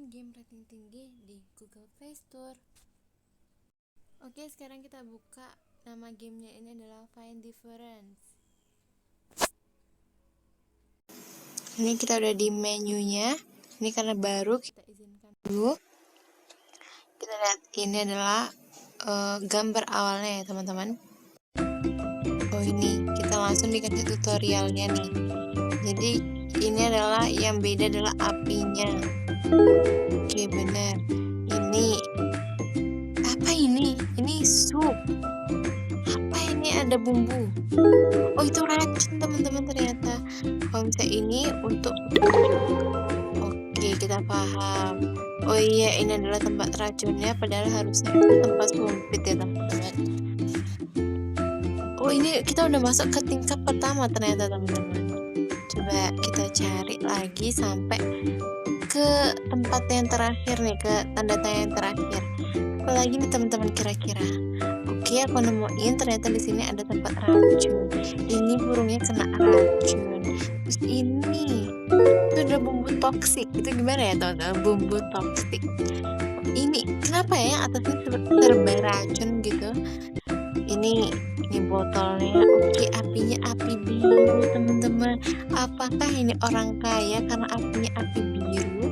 game rating tinggi di Google Play Store. Oke, sekarang kita buka. Nama gamenya ini adalah Find Difference. Ini kita udah di menunya. Ini karena baru, kita izinkan dulu. Kita lihat ini adalah gambar awalnya ya teman-teman. Oh, ini kita langsung dikasih tutorialnya nih. Jadi ini adalah yang beda adalah apinya. Oke, benar. Ini apa ini? Ini sup. Apa ini, ada bumbu? Oh, itu racun teman-teman ternyata. Kalau misalnya ini untuk oke, kita paham. Oh iya, ini adalah tempat racunnya, padahal harusnya itu tempat sumpit ya teman-teman. Oh, ini kita udah masuk ke tingkat pertama ternyata teman-teman. Coba kita cari lagi sampai ke tempat yang terakhir nih, ke tanda tanya yang terakhir. Apalagi nih teman-teman kira-kira? Oke, aku nemuin ternyata di sini ada tempat racun. Ini burungnya kena racun. Terus ini itu ada bumbu toksik. Itu gimana ya teman-teman? Bumbu toksik. Ini kenapa ya atasnya serba racun gitu? Ini botolnya. Oke, apinya api biru teman-teman. Apakah ini orang kaya karena apinya api biru?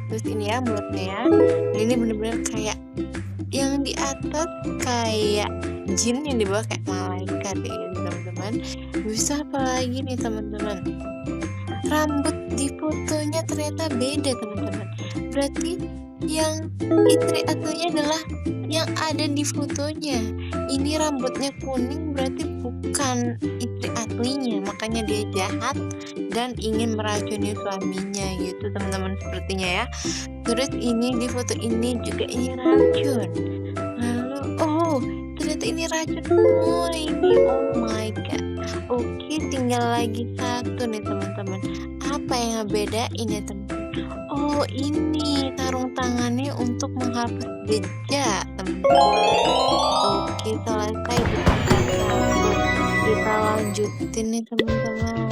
Terus ini ya mulutnya ya. Ini bener-bener kayak yang di atas kayak jin, yang di bawah kayak malaikat ya teman-teman. Bisa apa lagi nih teman-teman? Rambut di fotonya ternyata beda teman-teman. Berarti yang istri atunya adalah yang ada di fotonya. Ini rambutnya kuning, berarti bukan istri aslinya, makanya dia jahat dan ingin meracuni suaminya gitu teman-teman, sepertinya ya. Terus ini di foto ini juga ini racun. Lalu ternyata ini racun semua ini. Oh my god. Oke, tinggal lagi satu nih teman-teman. Apa yang bedain ya teman-teman? Oh, ini sarung tangannya untuk menghapus jejak teman-teman. Oke, selesai kita lanjutin nih teman-teman.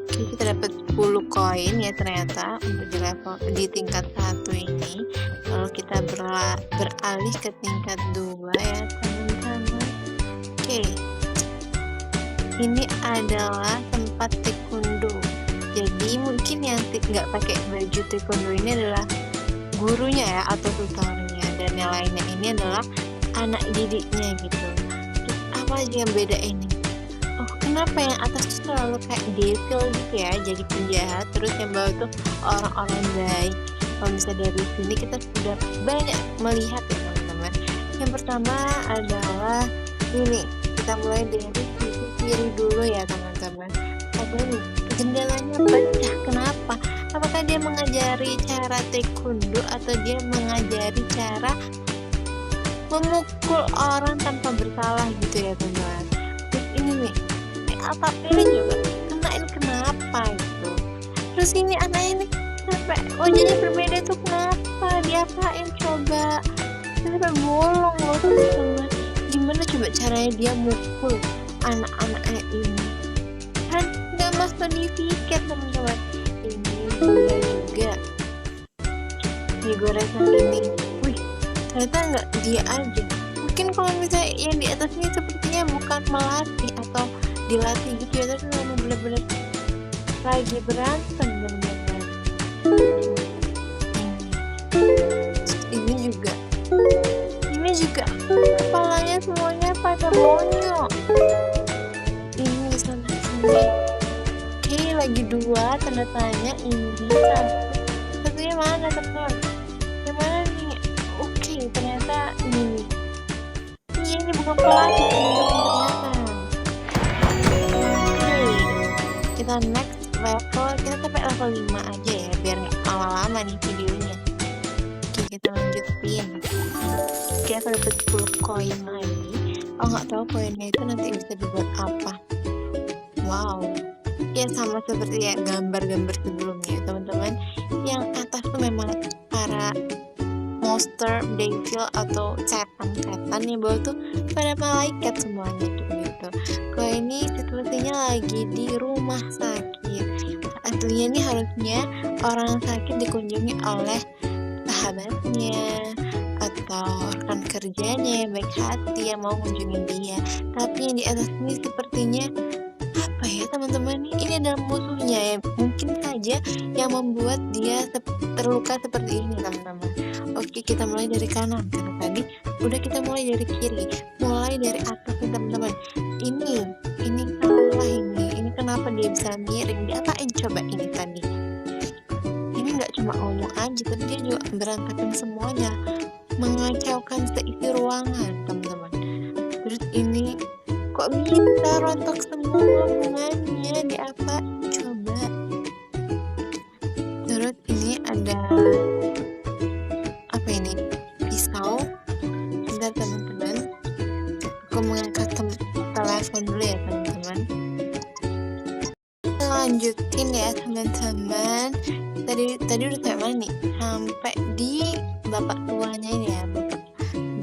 Oke, kita dapat 10 koin ya ternyata untuk di level di tingkat 1 ini. Lalu kita beralih ke tingkat 2 ya teman-teman. Oke, ini adalah tempat taekwondo. Jadi mungkin yang nggak pakai baju taekwondo ini adalah gurunya ya atau tutornya, dan yang lainnya ini adalah anak didiknya gitu. Terus apa aja yang beda ini? Oh, kenapa yang atas tuh selalu kayak devil gitu ya, jadi penjahat, terus yang bawah tuh orang-orang baik. Kalau bisa dari sini kita sudah banyak melihat ya teman-teman. Yang pertama adalah ini, kita mulai dari sisi kiri dulu ya teman-teman. Ini jendelanya pecah, kenapa? Apakah dia mengajari cara taekwondo atau dia mengajari cara memukul orang tanpa bersalah gitu ya teman-teman? Terus ini nih atap ini juga kena, ini kenapa gitu? Terus ini anaknya ini sampai wajahnya berbeda tuh, kenapa? Diapain coba? Sampai bolong loh teman-teman. Gimana coba caranya dia mukul anak-anaknya ini? Kan nggak masuk di tiket teman-teman. Ini dia juga goresan ini. Wih, ternyata nggak dia aja. Mungkin kalau misalnya yang di atas ini sepertinya bukan melatih atau dilatih gitu ya, tapi memang bener-bener lagi berantem bener-bener. Ini juga kepalanya semuanya pada bonyok. Ini sama ini. Oke, lagi 2 tanda tanya. Ini satunya mana teman? Yang mana nih? Oke, ternyata ini. Iya, ini bukan pelatih ternyata. Kita next level, kita sampai level 5 aja ya biar nggak lama-lama nih videonya. Oke, kita lanjutin. Oke, aku dapat 10 koin lagi. Oh, nggak tahu koinnya itu nanti bisa dibuat apa. Wow, ya sama seperti ya gambar-gambar sebelumnya teman-teman. Yang atas tuh memang para monster, devil atau setan-setan, yang bawah tuh pada malaikat semuanya gitu. Kalau ini situasinya lagi di rumah sakit. aslinya nih harusnya orang sakit dikunjungi oleh sahabatnya atau rekan kerjanya yang baik hati yang mau kunjungin dia. Tapi yang di atas ini sepertinya apa ya teman-teman, ini adalah musuhnya ya, mungkin saja yang membuat dia terluka seperti ini teman-teman. Oke, kita mulai dari kanan karena tadi udah kita mulai dari kiri, mulai dari atas nih teman-teman. Ini salah ini kenapa dia bisa miring, diapain coba ini tadi? Ini nggak cuma ngomong aja, tapi dia juga berantakan semuanya, mengacaukan seisi ruangan teman-teman. Terus ini kok bisa rontok semua bunganya, diapain coba? Terus ini ada apa ini? Pisau. Bentar teman-teman, aku mengangkat telepon dulu ya teman-teman. Lanjutin ya teman-teman. Tadi udah sampai mana nih? Sampai di bapak tuanya ini ya,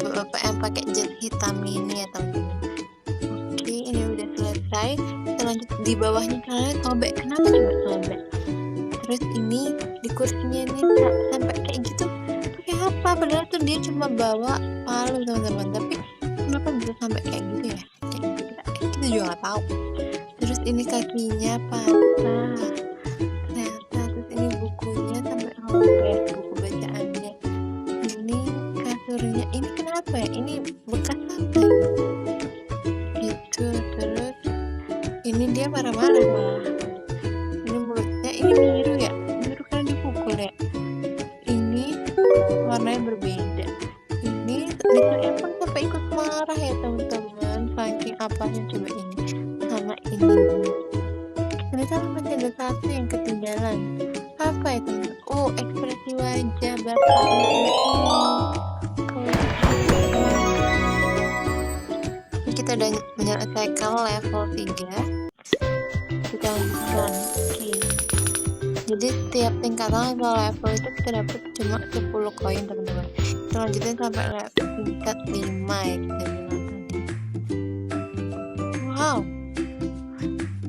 bapak yang pakai jas hitam ini ya teman-teman. Oke, ini udah selesai. Kita lanjut di bawahnya, kalian sobek. Kenapa coba sobek? Terus ini di kursinya ini sampai kayak gitu. Pakai apa? Padahal tuh dia cuma bawa palu teman-teman. Tapi kenapa bisa sampai kayak gitu ya? Kayak gitu kita juga nggak tahu. Terus ini kakinya patah. Ternyata terus ini bukunya sampai robek, buku bacaannya. Ini kasurnya. Ini kenapa ya? Ini bekas apa? Gitu. Terus ini dia marah-marah malah. Ini mulutnya ini biru ya, biru kan dipukul ya. Ini warnanya berbeda. Ini emang sampai ikut marah ya teman-teman, saking apanya coba ini sama ini. Ternyata masih ada satu yang ketinggalan. Apa ya teman? Oh, ekspresi wajah bapak ini. Kita udah menyelesaikan level 3. Kita lanjutkan. Oke. Jadi setiap tingkatan atau level itu kita dapat cuma 10 koin teman-teman. Kita lanjutin sampai level tingkat 5 ya kita bilang tadi. Wow,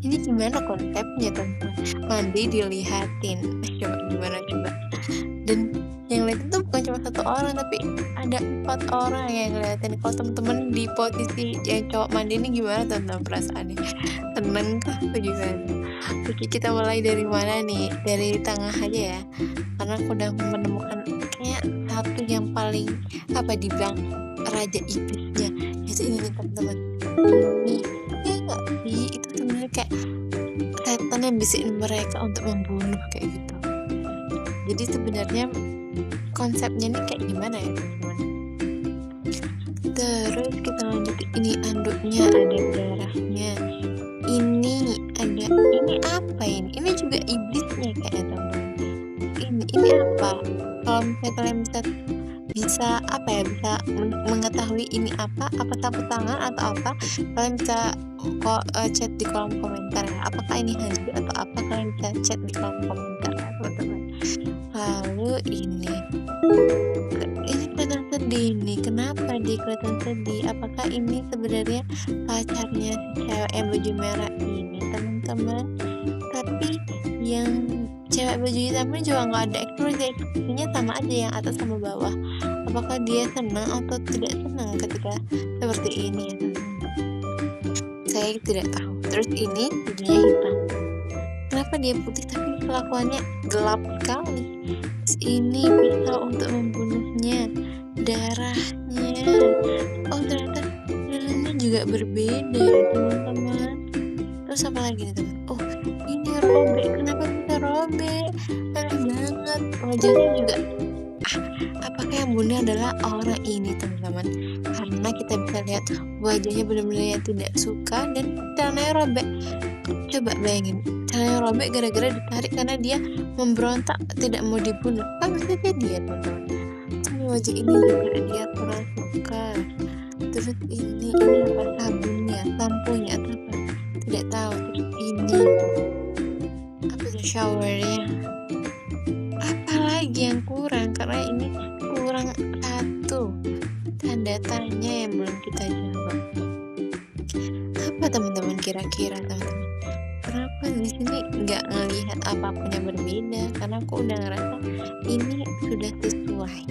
ini gimana konsepnya teman-teman? Mandi dilihatin. Coba gimana coba? Dan yang lihat itu bukan cuma satu orang, tapi ada 4 orang yang ngeliatin. Kalau teman-teman di posisi yang cowok mandi ini gimana teman-teman perasaannya? Tenang kah atau gimana? Oke, kita mulai dari mana nih? Dari tengah aja ya, karena aku udah menemukan kayak satu yang paling apa dibilang raja iblisnya, yaitu ini nih teman-teman. Ini nggak sih, itu sebenarnya kayak setan yang bisikin mereka untuk membunuh kayak gitu. Jadi sebenarnya konsepnya ini kayak gimana ya teman-teman? Terus kita lanjut, ini anduknya ada darahnya. Ini apa ini? Ini juga iblisnya kayak teman-teman. Ini apa? Kalau misalnya kalian bisa apa ya, bisa mengetahui ini apa sapu tangan atau apa, kalian bisa chat di kolom komentar ya. Apakah ini hantu atau apa, kalian bisa chat di kolom komentar ya teman-teman. Lalu ini kelihatan sedih nih. Kenapa dia kelihatan sedih? Apakah ini sebenarnya pacarnya si cewek yang baju merah ini teman-teman? Tapi yang cewek baju hitam ini juga nggak ada ekspresinya, sama aja yang atas sama bawah. Apakah dia senang atau tidak senang ketika seperti ini ya teman-teman? Saya tidak tahu. Terus ini bajunya hitam. Kenapa dia putih tapi kelakuannya gelap sekali? Terus ini pisau untuk membunuhnya, darahnya. Oh, ternyata darahnya juga berbeda ya teman-teman. Terus apa lagi nih teman? Oh, ini robek. Kenapa bisa robek? Aneh banget. Wajahnya juga. Apakah yang bunuh adalah orang ini teman-teman? Karena kita bisa lihat wajahnya benar-benar yang tidak suka dan celananya robek. Coba bayangin, celananya robek gara-gara ditarik karena dia memberontak tidak mau dibunuh. Apa bisa jadi ya teman-teman? Ini wajah ini juga dia kurang suka. Terus ini apa, sabunnya, sampunya atau apa? Tidak tahu. Terus ini apa tuh, showernya? Apa lagi yang kurang? Karena ini kurang satu tanda tanya yang belum kita jawab. Apa teman-teman kira-kira teman-teman? Kenapa aku di sini nggak ngelihat apapun yang berbeda karena aku udah ngerasa ini sudah sesuai.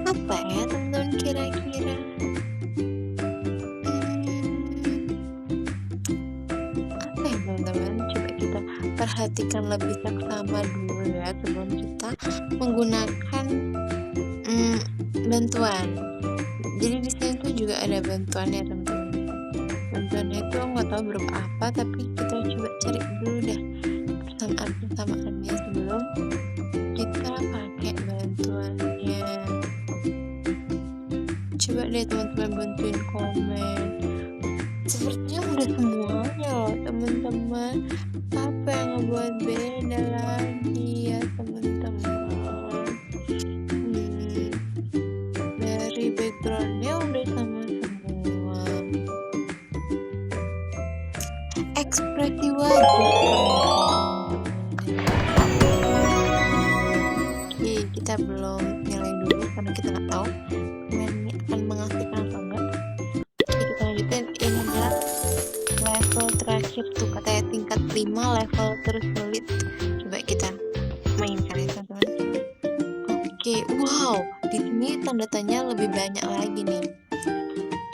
Apa ya teman-teman kira-kira? Apa ya teman-teman? Coba kita perhatikan lebih seksama dulu ya sebelum kita menggunakan mmm, bantuan. Jadi di sini tuh juga ada bantuannya teman-teman. Bantuannya itu nggak tahu berupa apa, tapi kita coba cari dulu deh persamaan-persamaannya sebelum kita pakai bantuannya. Coba deh teman-teman bantuin komen. Sepertinya udah semuanya loh teman-teman. Apa yang ngebuat beda lagi ya teman-teman? Dari backgroundnya udah sama semua. Ekspresi wajah oke, kita belum nilai dulu karena kita nggak tahu ini akan menghasilkan atau enggak. Oke, kita lanjutin. Ini adalah level terakhir tuh katanya tingkat 5 level tersulit. Coba kita mainkan ya teman-teman. Oke, wow, di sini tanda tanya lebih banyak lagi nih.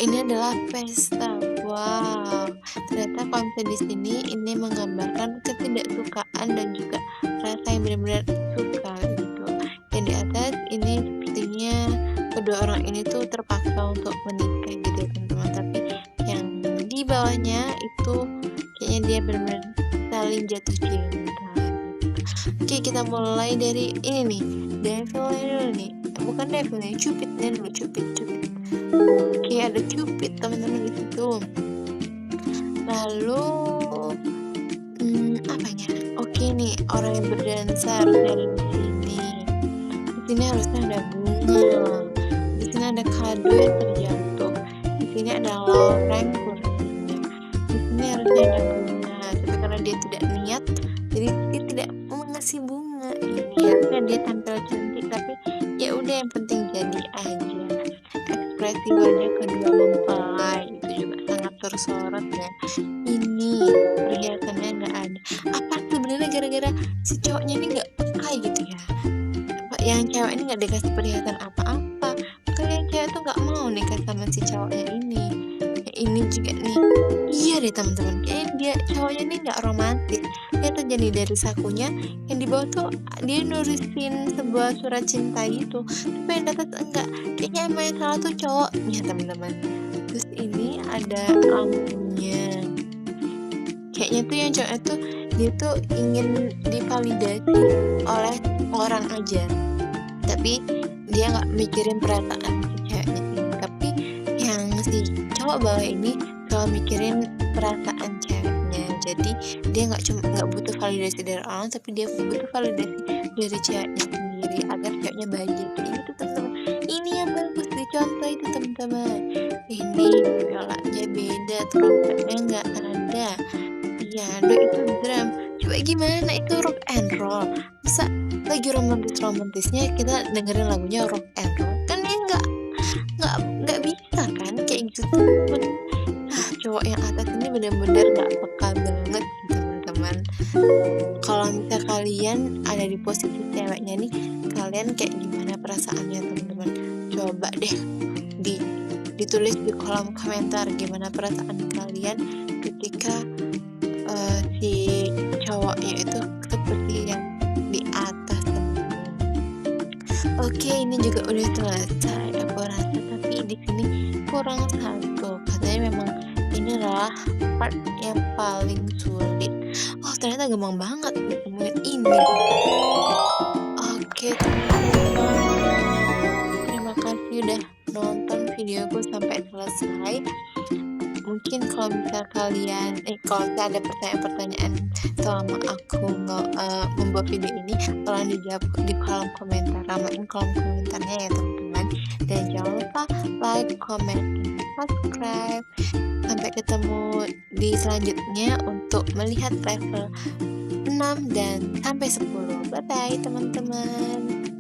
Ini adalah pesta. Wow, ternyata konsep di sini ini menggambarkan ketidaksukaan dan juga rasa yang benar-benar suka gitu. Yang di atas ini sepertinya kedua orang ini tuh terpaksa untuk menikah gitu ya teman-teman. Tapi yang di bawahnya itu kayaknya dia benar-benar saling jatuh cinta gitu. Oke, kita mulai dari ini nih, devilnya dulu nih. Bukan devilnya, cupidnya dulu, cupid. Oke, ada cupid teman-teman di situ. Lalu apanya? Oke nih, orang yang berdansa harusnya ada di sini. Di sini harusnya ada bunga. Di sini ada kado yang terjatuh. Di sini ada loreng kursinya. Di sini harusnya ada bunga. Tapi karena dia tidak niat, jadi dia tidak mengasih bunga. Ini harusnya dia tampil cantik, tapi ya udah yang penting jadi aja. Ekspresi wajah kedua mempelai itu juga sangat tersorot ya. Ini perhiasannya nggak ada. Apa sebenarnya gara-gara si cowoknya ini nggak peka gitu ya? Yang cewek ini nggak dikasih perhiasan apa-apa. Makanya yang cewek tuh nggak mau nikah sama si cowoknya ini. Ini juga nih. Iya deh teman-teman. Kayaknya dia cowoknya ini nggak romantis. Dia terjadi dari sakunya yang di bawah tuh dia nulisin sebuah surat cinta gitu. Tapi yang di atas enggak. Kayaknya emang yang salah tuh cowoknya teman-teman. Terus ini ada lampunya. Kayaknya tuh yang cowoknya tuh dia tuh ingin divalidasi oleh orang aja. Tapi dia nggak mikirin perasaan si ceweknya ini. Tapi yang si cowok bawah ini selalu mikirin perasaan ceweknya. Jadi dia nggak butuh validasi dari orang, tapi dia butuh validasi dari ceweknya sendiri agar ceweknya bahagia. Itu teman-teman. Ini yang bagus dicontoh itu teman-teman. Ini violanya beda, trompetnya nggak ada. Piano itu drum. Coba gimana itu rock and roll? Masa lagi romantisnya kita dengerin lagunya rock and roll? Kan ya nggak bisa kan kayak gitu teman. Cowok yang atas ini benar-benar nggak peka banget teman-teman. Kalau misal kalian ada di posisi ceweknya nih, kalian kayak gimana perasaannya teman-teman? Coba deh ditulis di kolom komentar gimana perasaan kalian ketika si cowoknya itu seperti yang di atas teman-teman. Oke, ini juga udah selesai aku rasa, tapi di sini kurang satu. Katanya memang ini adalah part yang paling sulit. Oh, ternyata gampang banget ditemuin ini. Oke teman-teman, terima kasih udah nonton videoku sampai selesai. Mungkin kalau misal kalian kalau ada pertanyaan-pertanyaan selama aku membuat video ini, tolong dijawab di kolom komentar. Ramain kolom komentarnya ya teman-teman. Dan jangan lupa like, comment, dan subscribe. Sampai ketemu di selanjutnya untuk melihat level 6 dan sampai 10. Bye bye teman-teman.